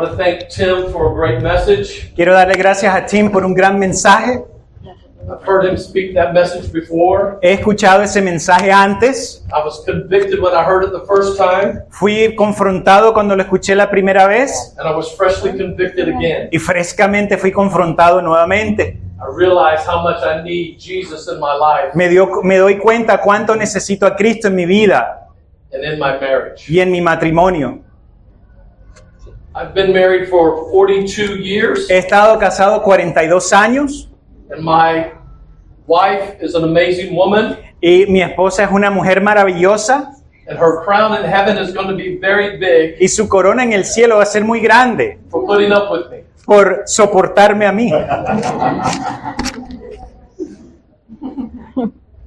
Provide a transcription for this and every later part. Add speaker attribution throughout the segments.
Speaker 1: want to thank Tim for a great message.
Speaker 2: Quiero darle gracias a Tim por un gran mensaje.
Speaker 1: I've heard him speak that message before.
Speaker 2: He escuchado ese mensaje antes.
Speaker 1: I was convicted when I heard it the first time,
Speaker 2: Fui confrontado cuando lo escuché la primera vez
Speaker 1: and I was freshly convicted again.
Speaker 2: y frescamente fui confrontado nuevamente.
Speaker 1: I realized how much I need Jesus in my life
Speaker 2: Me doy cuenta cuánto necesito a Cristo en mi vida
Speaker 1: and in my marriage.
Speaker 2: y en mi matrimonio.
Speaker 1: I've been married for 42 years,
Speaker 2: He estado casado 42 años
Speaker 1: and my wife is an amazing woman,
Speaker 2: y mi esposa es una mujer maravillosa
Speaker 1: and her crown in heaven is going to be very big
Speaker 2: y su corona en el cielo va a ser muy grande
Speaker 1: for putting up with me.
Speaker 2: por soportarme a mí.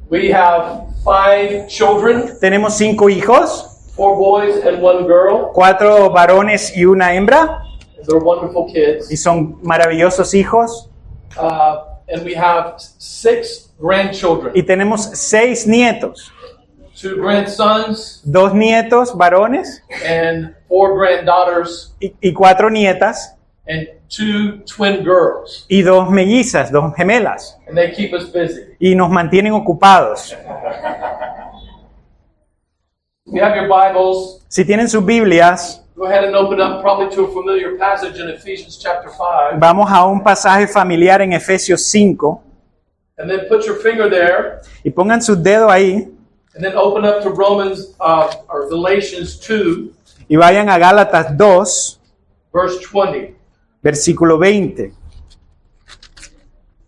Speaker 1: We have 5 children,
Speaker 2: Tenemos 5 hijos,
Speaker 1: 4 boys and 1 girl.
Speaker 2: 4 varones y una hembra,
Speaker 1: They're wonderful kids.
Speaker 2: y son maravillosos hijos.
Speaker 1: And we have 6 grandchildren,
Speaker 2: Y tenemos 6 nietos,
Speaker 1: 2 grandsons
Speaker 2: 2 nietos varones
Speaker 1: and 4 granddaughters
Speaker 2: y 4 nietas
Speaker 1: and 2 twin girls.
Speaker 2: y 2 mellizas, 2 gemelas.
Speaker 1: And they keep us busy.
Speaker 2: Y nos mantienen ocupados.
Speaker 1: If you have your Bibles,
Speaker 2: Si tienen sus Biblias,
Speaker 1: go ahead and open up probably to a familiar passage in Ephesians chapter 5.
Speaker 2: vamos a un pasaje familiar en Efesios 5
Speaker 1: And then put your finger there
Speaker 2: y pongan sus dedos ahí
Speaker 1: and then open up to Romans or Galatians 2,
Speaker 2: y vayan a Gálatas 2,
Speaker 1: verse 20.
Speaker 2: versículo 20.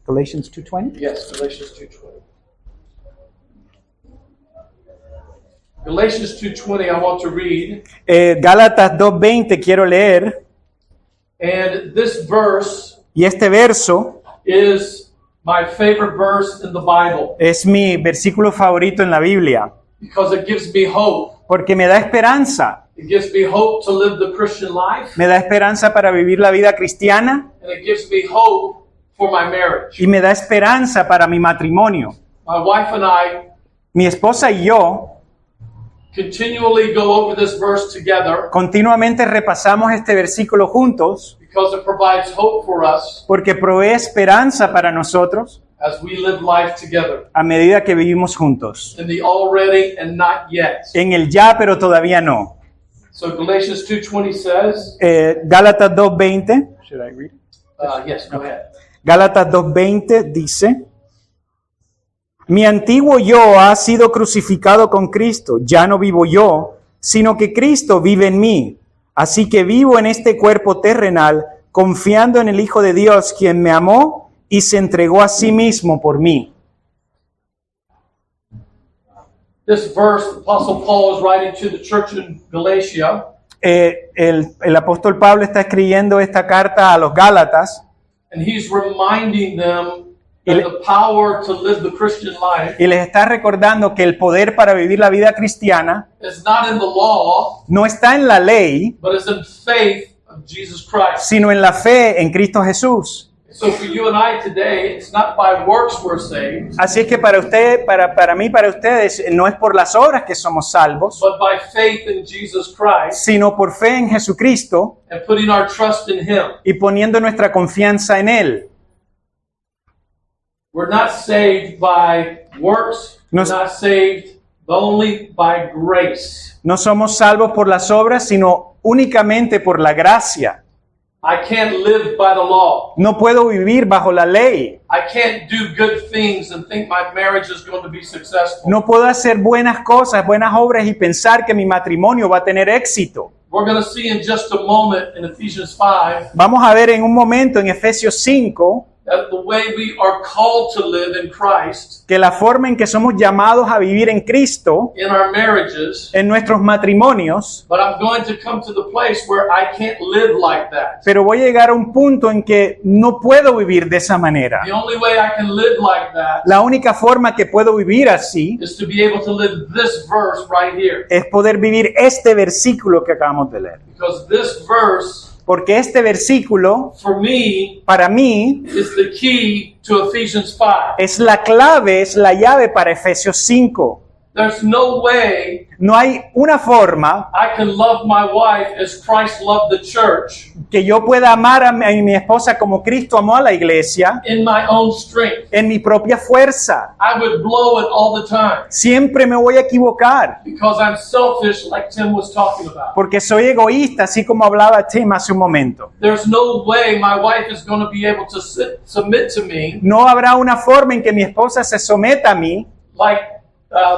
Speaker 2: Galatians 2:20.
Speaker 1: Yes, Galatians 2:20. Galatians 2:20 I want to read.
Speaker 2: Gálatas 2:20 quiero leer,
Speaker 1: And this verse
Speaker 2: y este verso
Speaker 1: is my favorite verse in the Bible
Speaker 2: es mi versículo favorito en la Biblia,
Speaker 1: because it gives me hope.
Speaker 2: porque me da esperanza.
Speaker 1: It gives me hope to live the Christian life,
Speaker 2: Me da esperanza para vivir la vida cristiana
Speaker 1: and it gives me hope for my marriage.
Speaker 2: y me da esperanza para mi matrimonio.
Speaker 1: My wife and I
Speaker 2: Mi esposa y yo
Speaker 1: continually go over this verse together
Speaker 2: continuamente repasamos este versículo juntos
Speaker 1: because it provides hope for us
Speaker 2: porque provee esperanza para nosotros
Speaker 1: as we live life together
Speaker 2: a medida que vivimos juntos.
Speaker 1: in the already and not yet.
Speaker 2: En el ya, pero todavía no.
Speaker 1: So Galatians 2:20 says,
Speaker 2: Gálatas 2:20. Should I read it?
Speaker 1: yes, go ahead.
Speaker 2: Gálatas 2:20 dice: Mi antiguo yo ha sido crucificado con Cristo. Ya no vivo yo, sino que Cristo vive en mí. Así que vivo en este cuerpo terrenal, confiando en el Hijo de Dios, quien me amó y se entregó a sí mismo por mí.
Speaker 1: This verse, the Apostle Paul is writing to the church in Galatia,
Speaker 2: El apóstol Pablo está escribiendo esta carta a los Gálatas
Speaker 1: and he's reminding them that the power to live the Christian life
Speaker 2: y les está recordando que el poder para vivir la vida cristiana
Speaker 1: is not in the law,
Speaker 2: no está en la ley,
Speaker 1: but is in faith of Jesus Christ.
Speaker 2: sino en la fe en Cristo Jesús.
Speaker 1: So for you and I today, it's not by works we're saved,
Speaker 2: Así es que para usted, para mí, para ustedes, no es por las obras que somos salvos,
Speaker 1: but by faith in Jesus Christ
Speaker 2: sino por fe en Jesucristo
Speaker 1: and putting our trust in Him.
Speaker 2: y poniendo nuestra confianza en Él.
Speaker 1: We're not saved by works.
Speaker 2: No-
Speaker 1: We're not saved only by grace.
Speaker 2: No somos salvos por las obras, sino únicamente por la gracia.
Speaker 1: I can't live by the law.
Speaker 2: No puedo vivir bajo la ley.
Speaker 1: I can't do good things and think my marriage is going to be successful.
Speaker 2: No puedo hacer buenas cosas, buenas obras y pensar que mi matrimonio va a tener éxito.
Speaker 1: We're going to see in just a moment in Ephesians 5
Speaker 2: Vamos a ver en un momento en Efesios 5
Speaker 1: that the way we are called to live in Christ
Speaker 2: que la forma en que somos llamados a vivir en Cristo,
Speaker 1: in our marriages,
Speaker 2: en nuestros matrimonios,
Speaker 1: but I'm going to come to the place where I can't live like that.
Speaker 2: pero voy a llegar a un punto en que no puedo vivir de esa manera.
Speaker 1: The only way I can live like that
Speaker 2: La única forma que puedo vivir así
Speaker 1: is to be able to live this verse right here.
Speaker 2: es poder vivir este versículo que acabamos de leer.
Speaker 1: Because this verse,
Speaker 2: Porque este versículo,
Speaker 1: for me,
Speaker 2: para mí,
Speaker 1: is the key to Ephesians 5.
Speaker 2: es la clave, es la llave para Efesios 5.
Speaker 1: There's no way
Speaker 2: No hay una forma
Speaker 1: I can love my wife as Christ loved the church
Speaker 2: que yo pueda amar a mi esposa como Cristo amó a la iglesia
Speaker 1: in my own strength.
Speaker 2: en mi propia fuerza.
Speaker 1: I would blow it all the time
Speaker 2: Siempre me voy a equivocar
Speaker 1: because I'm selfish, like Tim was talking about.
Speaker 2: porque soy egoísta, así como hablaba Tim hace un momento.
Speaker 1: There's no way my wife is going to be able to submit to me
Speaker 2: No habrá una forma en que mi esposa se someta a mí,
Speaker 1: like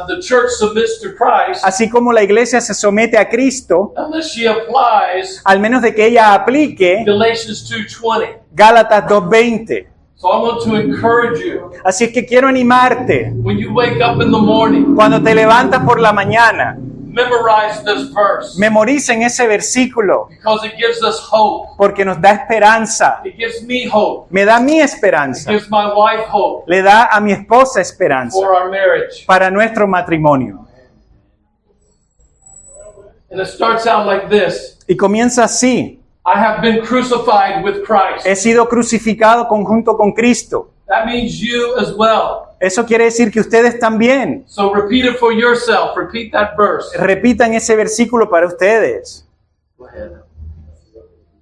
Speaker 1: the church submits to Christ
Speaker 2: así como la iglesia se somete a Cristo,
Speaker 1: unless she applies
Speaker 2: al menos de que ella aplique
Speaker 1: Galatians 2:20.
Speaker 2: Gálatas 2:20.
Speaker 1: So I want to encourage you.
Speaker 2: Así es que quiero animarte,
Speaker 1: When you wake up in the morning,
Speaker 2: cuando te levantas por la mañana,
Speaker 1: memorize this verse
Speaker 2: memoricen ese versículo
Speaker 1: because it gives us hope.
Speaker 2: porque nos da esperanza.
Speaker 1: It gives me hope.
Speaker 2: Me da mi
Speaker 1: It
Speaker 2: esperanza,
Speaker 1: gives my wife hope
Speaker 2: le da a mi esposa esperanza
Speaker 1: for our marriage.
Speaker 2: para nuestro matrimonio.
Speaker 1: And it starts out like this.
Speaker 2: Y comienza así:
Speaker 1: I have been crucified with Christ.
Speaker 2: he sido crucificado junto con Cristo.
Speaker 1: That means you as well.
Speaker 2: Eso quiere decir que ustedes también.
Speaker 1: So repeat it for yourself. Repeat that verse.
Speaker 2: Repitan ese versículo para ustedes.
Speaker 1: Go ahead.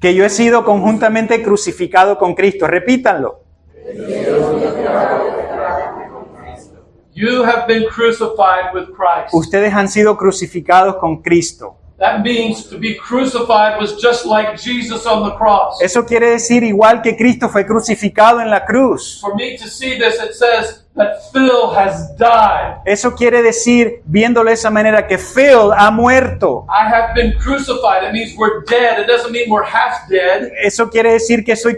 Speaker 2: Que yo he sido conjuntamente crucificado con Cristo. Repítanlo.
Speaker 1: You have been crucified with Christ.
Speaker 2: Ustedes han sido crucificados con Cristo.
Speaker 1: That means to be crucified was just like Jesus on the cross.
Speaker 2: Eso quiere decir igual que Cristo fue crucificado en la cruz.
Speaker 1: For me to see this, it says that Phil has died.
Speaker 2: Eso quiere decir, viéndolo de esa manera, que Phil ha muerto.
Speaker 1: I have been crucified. It means we're dead. It doesn't mean we're half dead.
Speaker 2: Eso quiere decir que estoy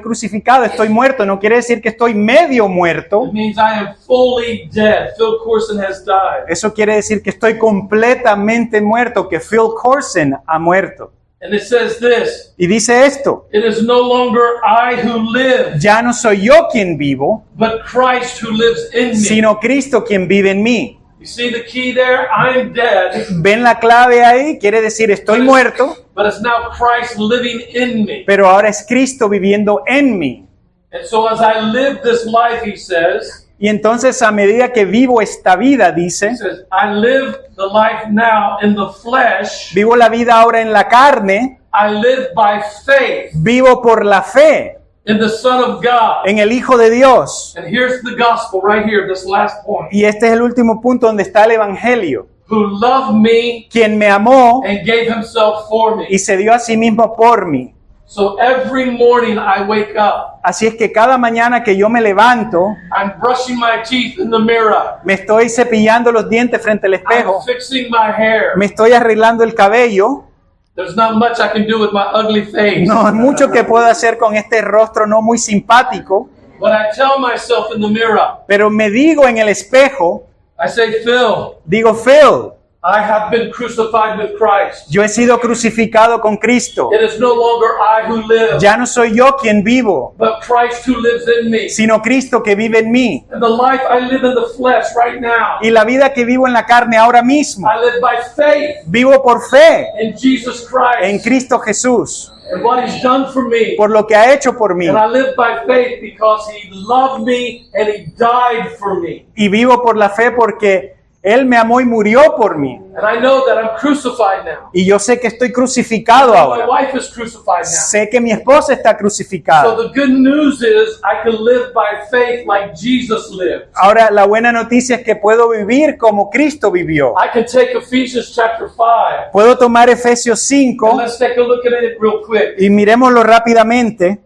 Speaker 2: crucificado, estoy muerto. No quiere decir que estoy medio muerto.
Speaker 1: It means I am fully dead. Phil Corson has died.
Speaker 2: Eso quiere decir que estoy completamente muerto, que Phil Corson ha muerto.
Speaker 1: And it says this,
Speaker 2: Y dice esto:
Speaker 1: it is no longer I who live,
Speaker 2: ya no soy yo quien vivo,
Speaker 1: but Christ who lives in me.
Speaker 2: sino Cristo quien vive en mí.
Speaker 1: You see the key there? I'm dead,
Speaker 2: ¿Ven la clave ahí? Quiere decir estoy muerto,
Speaker 1: but it's now Christ living in me.
Speaker 2: pero ahora es Cristo viviendo en mí.
Speaker 1: And so as I live this life, he says,
Speaker 2: Y entonces a medida que vivo esta vida, dice,
Speaker 1: I live the life now in the flesh.
Speaker 2: vivo la vida ahora en la carne,
Speaker 1: I live by faith
Speaker 2: vivo por la fe
Speaker 1: in the Son of God.
Speaker 2: en el Hijo de Dios.
Speaker 1: And here's the gospel right here, this last point.
Speaker 2: Y este es el último punto donde está el Evangelio.
Speaker 1: Who loved me
Speaker 2: Quien me amó
Speaker 1: and gave himself for me.
Speaker 2: y se dio a sí mismo por mí.
Speaker 1: So every morning I wake up,
Speaker 2: Así es que cada mañana que yo me levanto,
Speaker 1: I'm brushing my teeth in the mirror.
Speaker 2: me estoy cepillando los dientes frente al
Speaker 1: I'm
Speaker 2: espejo,
Speaker 1: fixing my hair.
Speaker 2: me estoy arreglando el cabello.
Speaker 1: There's not much I can do with my ugly face.
Speaker 2: No hay mucho que puedo hacer con este rostro no muy simpático,
Speaker 1: But I tell myself in the mirror,
Speaker 2: pero me digo en el espejo,
Speaker 1: I say, Phil,
Speaker 2: digo, Phil,
Speaker 1: I have been crucified with Christ.
Speaker 2: yo he sido crucificado con Cristo.
Speaker 1: It is no longer I who live,
Speaker 2: Ya no soy yo quien vivo,
Speaker 1: but Christ who lives in me.
Speaker 2: sino Cristo que vive en mí.
Speaker 1: And the life I live in the flesh right now,
Speaker 2: Y la vida que vivo en la carne ahora mismo,
Speaker 1: I live by faith
Speaker 2: vivo por fe
Speaker 1: in Jesus
Speaker 2: en
Speaker 1: Christ
Speaker 2: Cristo Jesús,
Speaker 1: and what He's done for me.
Speaker 2: por lo que ha hecho por mí.
Speaker 1: And I live by faith because He loved me and He died for me.
Speaker 2: Y vivo por la fe porque Él me amó y murió por mí.
Speaker 1: And I know that I'm crucified now.
Speaker 2: Y yo sé que estoy crucificado
Speaker 1: My
Speaker 2: ahora.
Speaker 1: wife is crucified now.
Speaker 2: Sé que mi esposa está
Speaker 1: So
Speaker 2: crucificada.
Speaker 1: the good news is I can live by faith like Jesus lived.
Speaker 2: Ahora, la buena noticia es que puedo vivir como Cristo vivió.
Speaker 1: I can take Ephesians chapter 5.
Speaker 2: Puedo tomar Efesios
Speaker 1: And
Speaker 2: 5
Speaker 1: let's take a look at it real quick.
Speaker 2: y miremoslo rápidamente.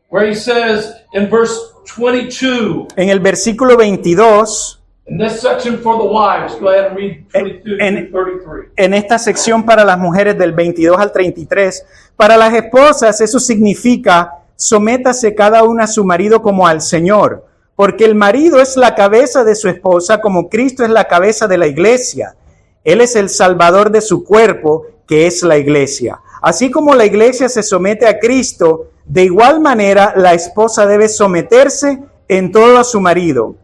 Speaker 1: Where he says in verse 22,
Speaker 2: En el versículo 22,
Speaker 1: in this section for the wives, go ahead and read 22
Speaker 2: En-
Speaker 1: through 33.
Speaker 2: en esta sección para las mujeres del 22 al 33, para las esposas eso significa: sométase cada una a su marido como al Señor, porque el marido es la cabeza de su esposa, como Cristo es la cabeza de la iglesia. Él es el salvador de su cuerpo, que es la iglesia. Así como la iglesia se somete a Cristo, de igual manera la esposa debe someterse en todo a su marido.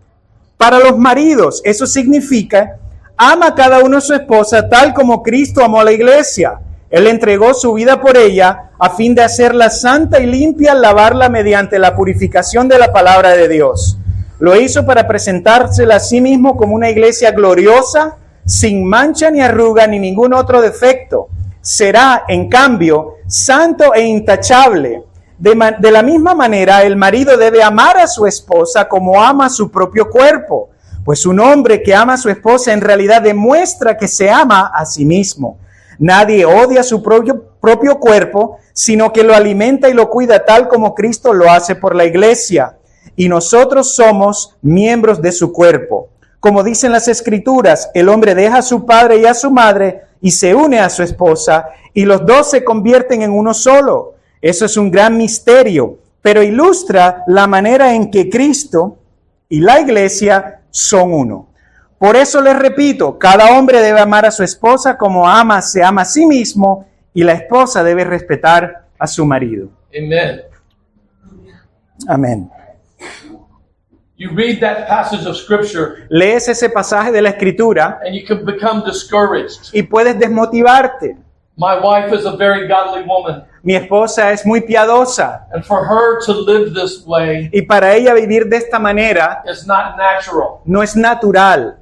Speaker 2: Para los maridos, eso significa: ama cada uno a su esposa tal como Cristo amó a la iglesia. Él entregó su vida por ella a fin de hacerla santa y limpia al lavarla mediante la purificación de la palabra de Dios. Lo hizo para presentársela a sí mismo como una iglesia gloriosa, sin mancha ni arruga ni ningún otro defecto. Será, en cambio, santo e intachable. De la misma manera, el marido debe amar a su esposa como ama a su propio cuerpo, pues un hombre que ama a su esposa en realidad demuestra que se ama a sí mismo. Nadie odia su propio cuerpo, sino que lo alimenta y lo cuida tal como Cristo lo hace por la iglesia. Y nosotros somos miembros de su cuerpo. Como dicen las Escrituras, el hombre deja a su padre y a su madre y se une a su esposa, y los dos se convierten en uno solo. Eso es un gran misterio, pero ilustra la manera en que Cristo y la iglesia son uno. Por eso les repito, cada hombre debe amar a su esposa como se ama a sí mismo, y la esposa debe respetar a su marido.
Speaker 1: Amen.
Speaker 2: Amén.
Speaker 1: You read that passage of scripture
Speaker 2: Lees ese pasaje de la Escritura
Speaker 1: and you can become discouraged.
Speaker 2: y puedes desmotivarte.
Speaker 1: My wife is a very godly woman,
Speaker 2: Mi esposa es muy piadosa
Speaker 1: and for her to live this way
Speaker 2: y para ella vivir de esta manera
Speaker 1: is not natural.
Speaker 2: no es natural.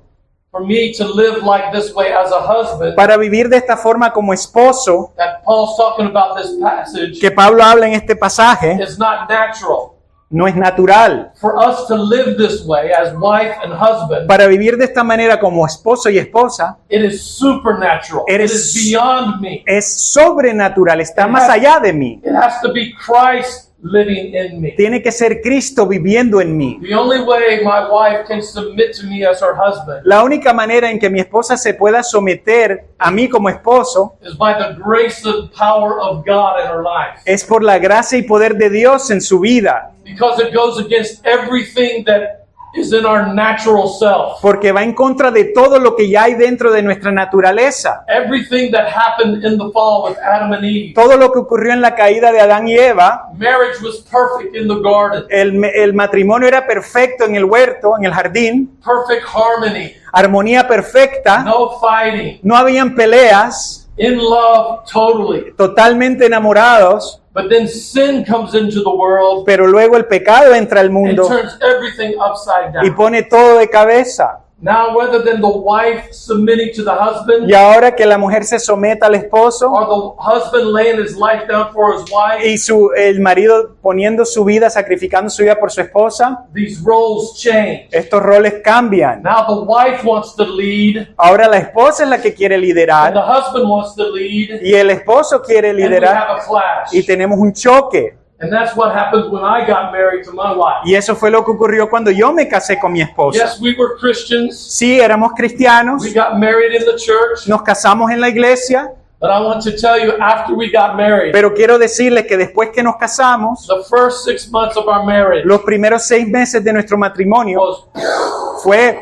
Speaker 1: For me to live like this way as a husband,
Speaker 2: Para vivir de esta forma como esposo,
Speaker 1: that Paul's talking about this passage,
Speaker 2: que Pablo habla en este pasaje,
Speaker 1: is not natural.
Speaker 2: no es natural.
Speaker 1: For us to live this way as wife and husband,
Speaker 2: Para vivir de esta manera como esposo y esposa,
Speaker 1: it is supernatural. It is beyond me.
Speaker 2: es sobrenatural, está más allá de mí.
Speaker 1: It has to be Christ living in me.
Speaker 2: Tiene que ser Cristo viviendo en mí.
Speaker 1: The only way my wife can submit to me as her husband
Speaker 2: La única manera en que mi esposa se pueda someter a mí como esposo
Speaker 1: is by the grace and power of God in her life.
Speaker 2: es por la gracia y poder de Dios en su vida,
Speaker 1: Because it goes against everything that is in our natural self.
Speaker 2: porque va en contra de todo lo que ya hay dentro de nuestra naturaleza.
Speaker 1: Everything that happened in the fall with Adam and Eve.
Speaker 2: Todo lo que ocurrió en la caída de Adán y Eva,
Speaker 1: Marriage was perfect in the garden.
Speaker 2: el matrimonio era perfecto en el huerto, en el jardín,
Speaker 1: Perfect harmony.
Speaker 2: armonía perfecta,
Speaker 1: No fighting.
Speaker 2: no habían peleas,
Speaker 1: In love totally.
Speaker 2: totalmente enamorados,
Speaker 1: But then sin comes into the world
Speaker 2: pero luego el pecado entra al
Speaker 1: and
Speaker 2: mundo
Speaker 1: turns everything upside
Speaker 2: y
Speaker 1: down.
Speaker 2: pone todo de cabeza.
Speaker 1: Now, rather than the wife submitting to the husband,
Speaker 2: Y ahora que la mujer se someta al esposo
Speaker 1: or the husband laying his life down for his wife,
Speaker 2: y el marido poniendo su vida, sacrificando su vida por su esposa,
Speaker 1: these roles change.
Speaker 2: estos roles cambian.
Speaker 1: Now the wife wants to lead,
Speaker 2: Ahora la esposa es la que quiere
Speaker 1: and
Speaker 2: liderar
Speaker 1: the husband wants to lead,
Speaker 2: y el esposo quiere
Speaker 1: and we
Speaker 2: liderar
Speaker 1: have a clash.
Speaker 2: y tenemos un choque.
Speaker 1: And that's what happened when I got married to my wife.
Speaker 2: Y eso fue lo que ocurrió cuando yo me casé con mi esposa.
Speaker 1: Yes, we were Christians.
Speaker 2: Sí, éramos cristianos,
Speaker 1: We got married in the church.
Speaker 2: nos casamos en la iglesia,
Speaker 1: But I want to tell you, after we got married,
Speaker 2: pero quiero decirles que después que nos casamos,
Speaker 1: the first 6 months of our marriage
Speaker 2: los primeros 6 meses de nuestro matrimonio
Speaker 1: was,
Speaker 2: fue,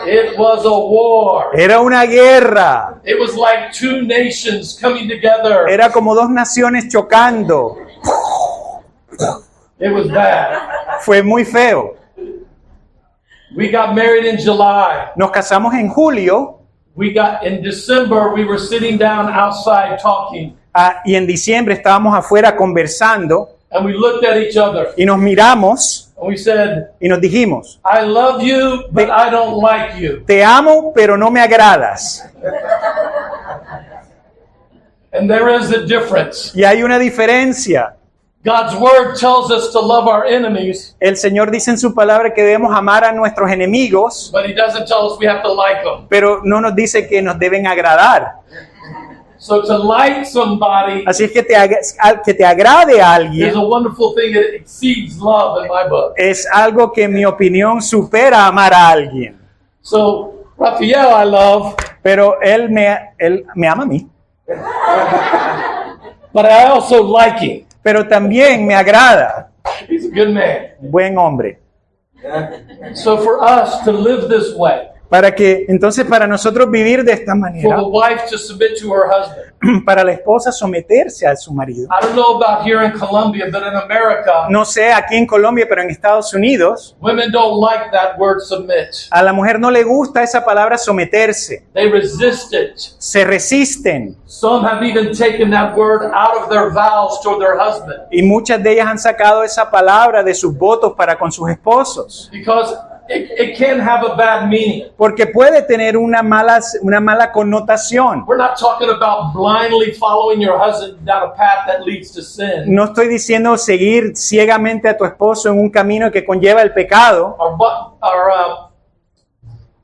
Speaker 1: it was a war.
Speaker 2: era una guerra,
Speaker 1: It was like two nations coming together.
Speaker 2: era como dos naciones chocando,
Speaker 1: It was bad.
Speaker 2: fue muy feo.
Speaker 1: We got married in July.
Speaker 2: Nos casamos en julio
Speaker 1: In December, we were sitting down outside talking,
Speaker 2: y en diciembre estábamos afuera conversando
Speaker 1: and we looked at each other,
Speaker 2: y nos miramos
Speaker 1: and we said,
Speaker 2: y nos dijimos,
Speaker 1: I love you, but I don't like you.
Speaker 2: te amo pero no me agradas.
Speaker 1: And there is a difference.
Speaker 2: Y hay una diferencia.
Speaker 1: God's word tells us to love our enemies,
Speaker 2: El Señor dice en su palabra que debemos amar a nuestros enemigos,
Speaker 1: but he doesn't tell us we have to like them.
Speaker 2: pero no nos dice que nos deben agradar.
Speaker 1: So to like somebody
Speaker 2: Así es que que te agrade a
Speaker 1: is
Speaker 2: alguien
Speaker 1: a wonderful thing. It exceeds love in my book.
Speaker 2: es algo que en mi opinión supera amar a alguien.
Speaker 1: So Raphael, I love,
Speaker 2: Pero él me ama a mí,
Speaker 1: but I also like him.
Speaker 2: pero también me agrada.
Speaker 1: He's a good man.
Speaker 2: Buen hombre.
Speaker 1: So for us to live this way,
Speaker 2: Entonces para nosotros vivir de esta
Speaker 1: for
Speaker 2: manera,
Speaker 1: the wife to submit to her husband.
Speaker 2: para la esposa someterse a su marido.
Speaker 1: I don't know about here in Colombia, but in America,
Speaker 2: No sé aquí en Colombia, pero en Estados Unidos,
Speaker 1: women don't like that word submit.
Speaker 2: a la mujer no le gusta esa palabra someterse.
Speaker 1: They resist it.
Speaker 2: Se resisten
Speaker 1: Some have even taken that word out of their vows toward their husband
Speaker 2: y muchas de ellas han sacado esa palabra de sus votos para con sus esposos.
Speaker 1: because it can have a bad meaning.
Speaker 2: Porque puede tener una mala connotación.
Speaker 1: We're not talking about blindly following your husband down a path that leads to sin,
Speaker 2: No estoy diciendo seguir ciegamente a tu esposo en un camino que conlleva el pecado,
Speaker 1: or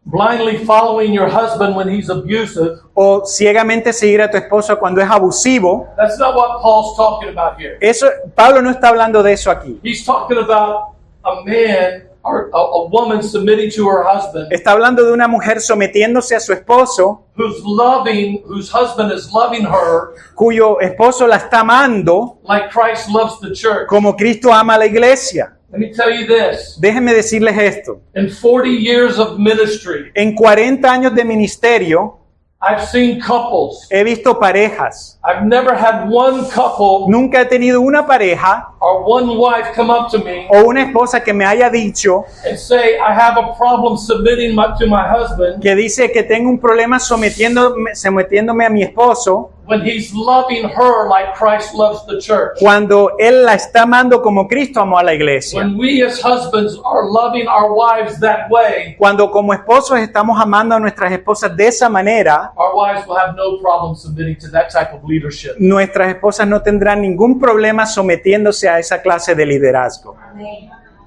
Speaker 1: blindly following your husband when he's abusive.
Speaker 2: o ciegamente seguir a tu esposo cuando es abusivo.
Speaker 1: That's not what Paul's talking about here.
Speaker 2: Eso, Pablo no está hablando de eso aquí.
Speaker 1: He's talking about a man or a woman submitting to her husband
Speaker 2: Está hablando de una mujer sometiéndose a su esposo,
Speaker 1: whose husband is loving her
Speaker 2: cuyo esposo la está amando
Speaker 1: like Christ loves the church.
Speaker 2: como Cristo ama a la iglesia.
Speaker 1: Let me tell you this.
Speaker 2: Déjenme decirles esto.
Speaker 1: In 40 years of ministry,
Speaker 2: En 40 años de ministerio,
Speaker 1: I've seen couples.
Speaker 2: he visto parejas.
Speaker 1: I've never had one couple
Speaker 2: Nunca he tenido una pareja
Speaker 1: or one wife come up to me
Speaker 2: o una esposa que me haya dicho
Speaker 1: and say, I have a problem submitting to my husband
Speaker 2: que dice que tengo un problema sometiéndome a mi esposo
Speaker 1: when he's loving her like Christ loves the church.
Speaker 2: cuando él la está amando como Cristo amó a la iglesia.
Speaker 1: When we as husbands are loving our wives that way,
Speaker 2: Cuando como esposos estamos amando a nuestras esposas de esa manera,
Speaker 1: our wives will have no problem submitting to that type of leadership.
Speaker 2: nuestras esposas no tendrán ningún problema sometiéndose a esa clase de liderazgo.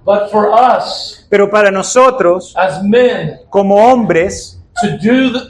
Speaker 1: But for us
Speaker 2: Pero para nosotros,
Speaker 1: as men
Speaker 2: como hombres,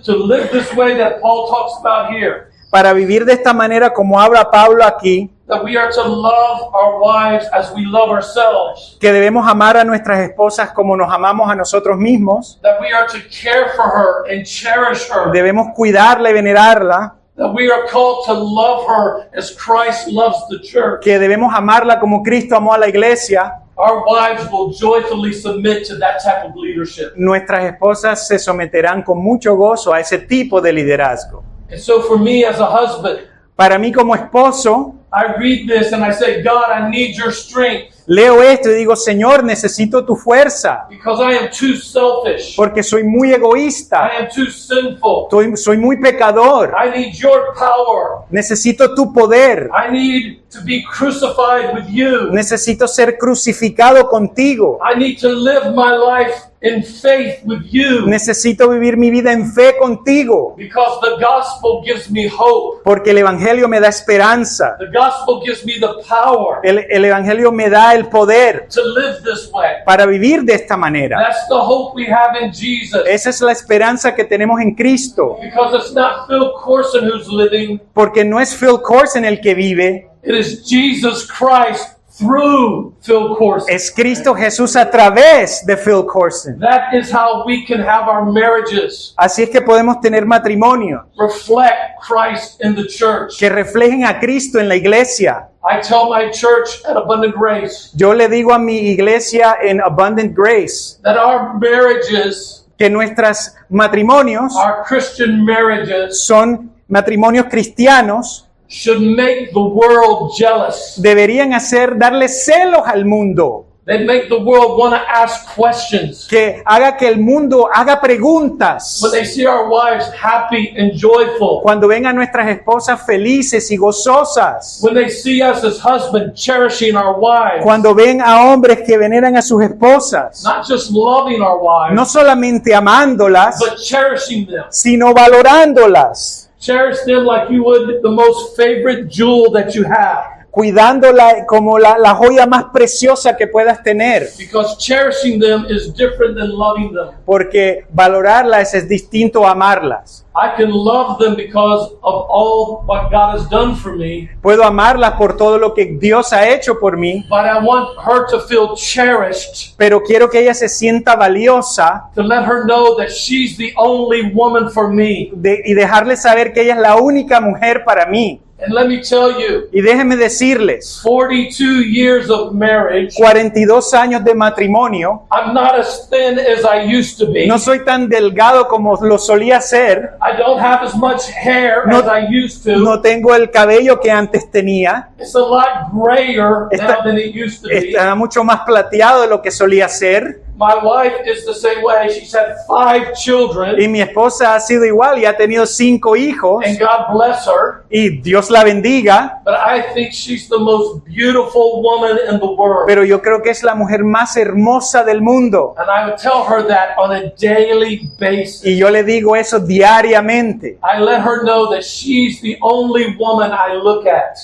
Speaker 1: to live this way that Paul talks about here,
Speaker 2: para vivir de esta manera como habla Pablo aquí,
Speaker 1: that we are to love our wives as we love ourselves,
Speaker 2: que debemos amar a nuestras esposas como nos amamos a nosotros mismos,
Speaker 1: that we are to care for her and cherish her,
Speaker 2: debemos cuidarla y venerarla,
Speaker 1: that we are called to love her as Christ loves the church.
Speaker 2: que debemos amarla como Cristo amó a la iglesia.
Speaker 1: Our wives will joyfully submit to that type of leadership.
Speaker 2: Nuestras esposas se someterán con mucho gozo a ese tipo de liderazgo.
Speaker 1: And so for me as a husband,
Speaker 2: Para mí como esposo,
Speaker 1: I read this and I say, God, I need your strength
Speaker 2: leo esto y digo, Señor, necesito tu fuerza,
Speaker 1: because I am too selfish.
Speaker 2: porque soy muy egoísta,
Speaker 1: I am too sinful.
Speaker 2: soy muy pecador,
Speaker 1: I need your power.
Speaker 2: necesito tu poder,
Speaker 1: I need to be crucified with you.
Speaker 2: necesito ser crucificado contigo,
Speaker 1: I need to live my life in faith with you
Speaker 2: necesito vivir mi vida en fe contigo,
Speaker 1: because the gospel gives me hope.
Speaker 2: porque el Evangelio me da esperanza,
Speaker 1: The gospel gives me the power
Speaker 2: el Evangelio me da el poder
Speaker 1: to live this way.
Speaker 2: para vivir de esta manera.
Speaker 1: That's the hope we have in Jesus,
Speaker 2: Esa es la esperanza que tenemos en Cristo,
Speaker 1: because it's not Phil Corson who's living,
Speaker 2: porque no es Phil Corson el que vive,
Speaker 1: it is Jesus Christ through Phil Corson.
Speaker 2: es Cristo Jesús a través de Phil Corson.
Speaker 1: That is how we can have our marriages
Speaker 2: Así es que podemos tener matrimonios
Speaker 1: reflect Christ in the church.
Speaker 2: que reflejen a Cristo en la iglesia.
Speaker 1: I tell my church at Abundant Grace
Speaker 2: Yo le digo a mi iglesia en Abundant Grace
Speaker 1: that our marriages,
Speaker 2: que nuestros matrimonios
Speaker 1: our Christian marriages,
Speaker 2: son matrimonios cristianos,
Speaker 1: should make the world jealous.
Speaker 2: deberían darle celos al mundo,
Speaker 1: They make the world want to ask questions.
Speaker 2: que haga que el mundo haga preguntas.
Speaker 1: When they see our wives happy and joyful,
Speaker 2: Cuando ven a nuestras esposas felices y gozosas,
Speaker 1: when they see us as husbands cherishing our wives,
Speaker 2: cuando ven a hombres que veneran a sus esposas,
Speaker 1: not just loving our wives,
Speaker 2: no solamente amándolas,
Speaker 1: but cherishing them.
Speaker 2: sino valorándolas,
Speaker 1: Cherish them like you would the most favorite jewel that you have.
Speaker 2: cuidándola como la joya más preciosa que puedas tener,
Speaker 1: Because cherishing them is different than loving them.
Speaker 2: porque valorarlas es distinto a amarlas.
Speaker 1: I can love them because of all what God has done for me,
Speaker 2: Puedo amarlas por todo lo que Dios ha hecho por mí,
Speaker 1: but I want her to feel cherished,
Speaker 2: pero quiero que ella se sienta valiosa
Speaker 1: to let her know that she's the only woman for me.
Speaker 2: y dejarle saber que ella es la única mujer para mí.
Speaker 1: And let me tell you,
Speaker 2: Y déjenme decirles,
Speaker 1: 42 years of marriage,
Speaker 2: 42 años de matrimonio,
Speaker 1: I'm not as thin as I used to be.
Speaker 2: no soy tan delgado como lo solía ser,
Speaker 1: I don't have as much hair
Speaker 2: No-
Speaker 1: as I used to.
Speaker 2: no tengo el cabello que antes tenía,
Speaker 1: It's a lot grayer
Speaker 2: Está-
Speaker 1: now than it used to be.
Speaker 2: está mucho más plateado de lo que solía ser,
Speaker 1: My wife is the same way. She's had 5 children,
Speaker 2: y mi esposa ha sido igual y ha tenido 5 hijos,
Speaker 1: and God bless her.
Speaker 2: y Dios la bendiga,
Speaker 1: But I think she's the most beautiful woman in the world.
Speaker 2: pero yo creo que es la mujer más hermosa del mundo.
Speaker 1: And I would tell her that on a daily basis.
Speaker 2: Y yo le digo eso diariamente.
Speaker 1: I let her know that she's the only woman I look at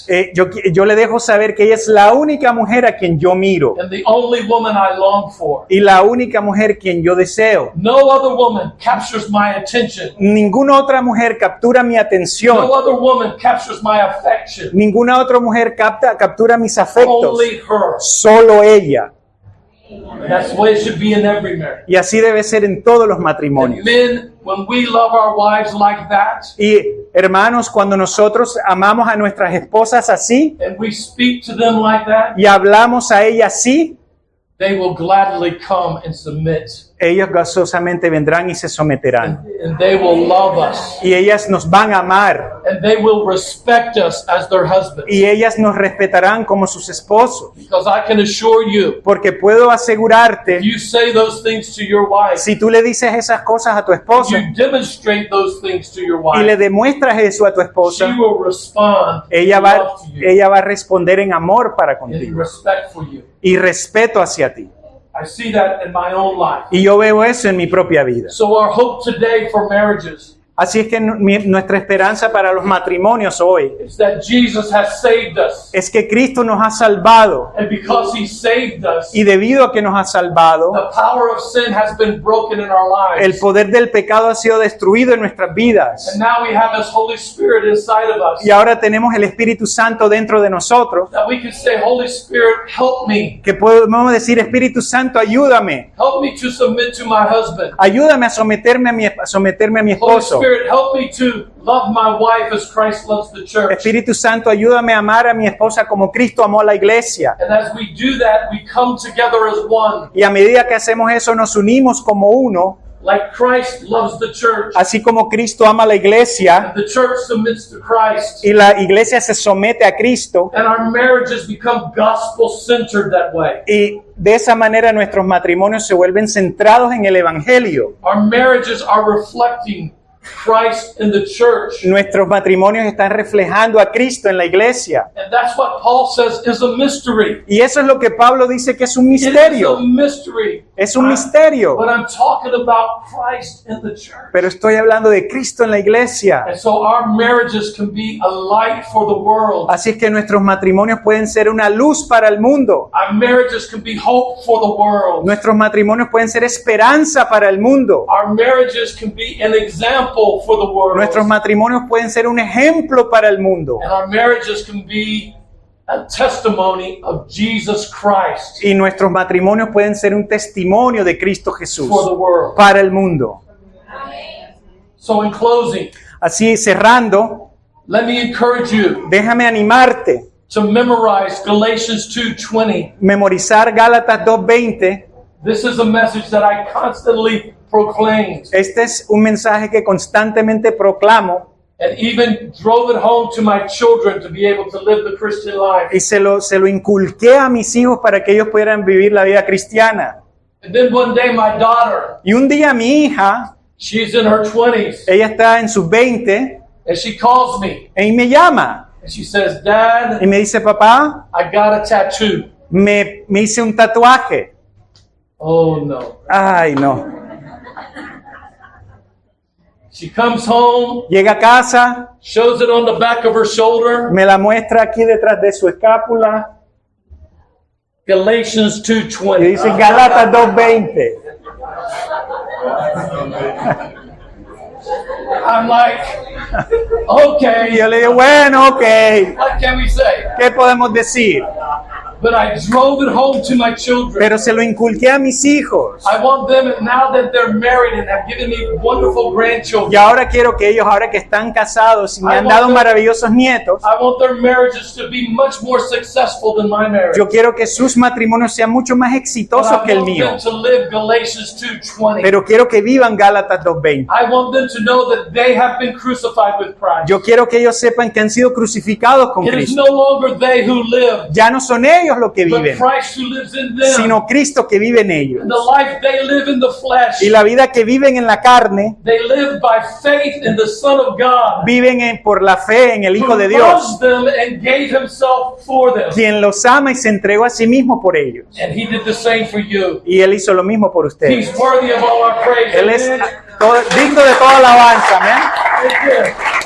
Speaker 2: Yo le dejo saber que ella es la única mujer a quien yo miro
Speaker 1: and the only woman I long for.
Speaker 2: y la única mujer quien yo deseo.
Speaker 1: No other woman captures my attention.
Speaker 2: Ninguna otra mujer captura mi
Speaker 1: No
Speaker 2: atención.
Speaker 1: other woman captures my affection.
Speaker 2: Ninguna otra mujer captura mis afectos.
Speaker 1: Only her.
Speaker 2: Solo ella.
Speaker 1: And that's the way it should be in every marriage.
Speaker 2: Y así debe ser en todos los
Speaker 1: And
Speaker 2: matrimonios.
Speaker 1: men, when we love our wives like that,
Speaker 2: Y hermanos, cuando nosotros amamos a nuestras esposas así
Speaker 1: and we speak to them like that,
Speaker 2: y hablamos a ellas así,
Speaker 1: they will gladly come and submit.
Speaker 2: ellos gozosamente vendrán y se someterán.
Speaker 1: And they will love us.
Speaker 2: Y ellas nos van a amar.
Speaker 1: And they will respect us as their husbands.
Speaker 2: Y ellas nos respetarán como sus esposos.
Speaker 1: Because I can assure you,
Speaker 2: Porque puedo
Speaker 1: if
Speaker 2: asegurarte,
Speaker 1: you say those things to your wife,
Speaker 2: si tú le dices esas cosas a tu esposa
Speaker 1: you demonstrate those things to your
Speaker 2: y le
Speaker 1: wife,
Speaker 2: demuestras eso a tu
Speaker 1: she
Speaker 2: esposa,
Speaker 1: will respond
Speaker 2: ella
Speaker 1: in
Speaker 2: va,
Speaker 1: love to you
Speaker 2: ella va a responder en amor para
Speaker 1: and in
Speaker 2: contigo
Speaker 1: respect for you.
Speaker 2: y respeto hacia ti.
Speaker 1: I see that in my own life.
Speaker 2: Y yo veo eso en mi propia vida.
Speaker 1: So our hope today for marriages
Speaker 2: Así es que nuestra esperanza para los matrimonios hoy
Speaker 1: is that Jesus has saved us.
Speaker 2: es que Cristo nos ha salvado.
Speaker 1: And because he saved us,
Speaker 2: Y debido a que nos ha salvado,
Speaker 1: the power of sin has been broken in our
Speaker 2: el
Speaker 1: lives.
Speaker 2: poder del pecado ha sido destruido en nuestras vidas.
Speaker 1: And now we have this Holy Spirit inside of us
Speaker 2: Y ahora tenemos el Espíritu Santo dentro de nosotros,
Speaker 1: that we can say, Holy Spirit, help me.
Speaker 2: que podemos decir, Espíritu Santo, ayúdame.
Speaker 1: Help me to submit to my husband.
Speaker 2: Ayúdame a someterme a mi
Speaker 1: Holy
Speaker 2: esposo.
Speaker 1: Spirit, help me to love my wife as Christ loves the church.
Speaker 2: Espíritu Santo, ayúdame a amar a mi esposa como Cristo amó a la iglesia.
Speaker 1: And as we do that, we come together as one.
Speaker 2: Y a medida que hacemos eso, nos unimos como uno,
Speaker 1: Like Christ loves the church.
Speaker 2: así como Cristo ama a la iglesia
Speaker 1: And the church submits to Christ.
Speaker 2: y la iglesia se somete a Cristo.
Speaker 1: And our marriages become gospel-centered that way.
Speaker 2: Y de esa manera nuestros matrimonios se vuelven centrados en el Evangelio.
Speaker 1: Our marriages are reflecting Christ in the church.
Speaker 2: Nuestros matrimonios están reflejando a Cristo en la iglesia.
Speaker 1: And that's what Paul says is a mystery.
Speaker 2: Y eso es lo que Pablo dice que es un
Speaker 1: It is a
Speaker 2: misterio.
Speaker 1: mystery.
Speaker 2: Es un misterio.
Speaker 1: But I'm talking about Christ in the church.
Speaker 2: Pero estoy hablando de Cristo en la iglesia.
Speaker 1: And so our marriages can be a light for the world.
Speaker 2: Así es que nuestros matrimonios pueden ser una luz para el mundo.
Speaker 1: Our marriages can be hope for the world.
Speaker 2: Nuestros matrimonios pueden ser esperanza para el mundo.
Speaker 1: Our marriages can be an example for the world.
Speaker 2: Nuestros matrimonios pueden ser un ejemplo para el mundo.
Speaker 1: And our marriages can be a testimony of Jesus Christ
Speaker 2: Y nuestros matrimonios pueden ser un testimonio de Cristo Jesús
Speaker 1: for the world.
Speaker 2: para el mundo.
Speaker 1: So in closing,
Speaker 2: Así, cerrando,
Speaker 1: let me encourage you
Speaker 2: déjame animarte,
Speaker 1: to memorize Galatians 2:20.
Speaker 2: memorizar Gálatas 2:20.
Speaker 1: This is a message that I constantly proclaimed
Speaker 2: Este es un mensaje que constantemente proclamo
Speaker 1: and even drove it home to my children to be able to live the Christian life.
Speaker 2: y se lo inculqué a mis hijos para que ellos pudieran vivir la vida cristiana.
Speaker 1: And then one day my daughter,
Speaker 2: Y un día mi hija,
Speaker 1: she's in her 20s,
Speaker 2: ella está en sus 20,
Speaker 1: and she calls me
Speaker 2: y me llama
Speaker 1: and she says, Dad,
Speaker 2: y me dice, papá,
Speaker 1: I got a tattoo.
Speaker 2: me hice un tatuaje.
Speaker 1: Oh no.
Speaker 2: Ay, no.
Speaker 1: She comes home,
Speaker 2: Llega a casa,
Speaker 1: shows it on the back of her shoulder.
Speaker 2: me la muestra aquí detrás de su escápula
Speaker 1: Galatians
Speaker 2: y
Speaker 1: 2:20.
Speaker 2: dice Gálatas 2:20.
Speaker 1: I'm like,
Speaker 2: Y
Speaker 1: okay,
Speaker 2: yo le digo, bueno, ok,
Speaker 1: what can we say?
Speaker 2: ¿qué podemos decir?
Speaker 1: But I drove it home to my children.
Speaker 2: pero se lo inculqué a mis hijos.
Speaker 1: I want them, and now that they're married and have given me wonderful
Speaker 2: Y
Speaker 1: grandchildren,
Speaker 2: ahora quiero que ellos, ahora que están casados y me han dado maravillosos nietos,
Speaker 1: I want their marriages to be much more successful than my marriage.
Speaker 2: yo quiero que sus matrimonios sean mucho más
Speaker 1: But
Speaker 2: exitosos
Speaker 1: I
Speaker 2: que el
Speaker 1: want
Speaker 2: mío.
Speaker 1: them to live Galatians 2:20.
Speaker 2: Pero quiero que vivan Gálatas 2:20.
Speaker 1: I want them to know that they have been crucified with Christ.
Speaker 2: Yo quiero que ellos sepan que han sido crucificados con
Speaker 1: It is
Speaker 2: Cristo.
Speaker 1: no longer they who live,
Speaker 2: Ya no son ellos los que
Speaker 1: but
Speaker 2: viven,
Speaker 1: Christ who lives in them.
Speaker 2: sino Cristo que vive en ellos.
Speaker 1: And the life they live in the flesh,
Speaker 2: Y la vida que viven en la carne,
Speaker 1: they live by faith in the Son of God,
Speaker 2: viven por la fe en el Hijo
Speaker 1: who
Speaker 2: de Dios,
Speaker 1: loves them and gave himself for them.
Speaker 2: quien los ama y se entregó a sí mismo por ellos.
Speaker 1: And he did the same for you.
Speaker 2: Y Él hizo lo mismo por
Speaker 1: He's
Speaker 2: ustedes.
Speaker 1: worthy of all our praise.
Speaker 2: Él es
Speaker 1: Amen.
Speaker 2: digno de toda alabanza. Amén.
Speaker 1: Right there.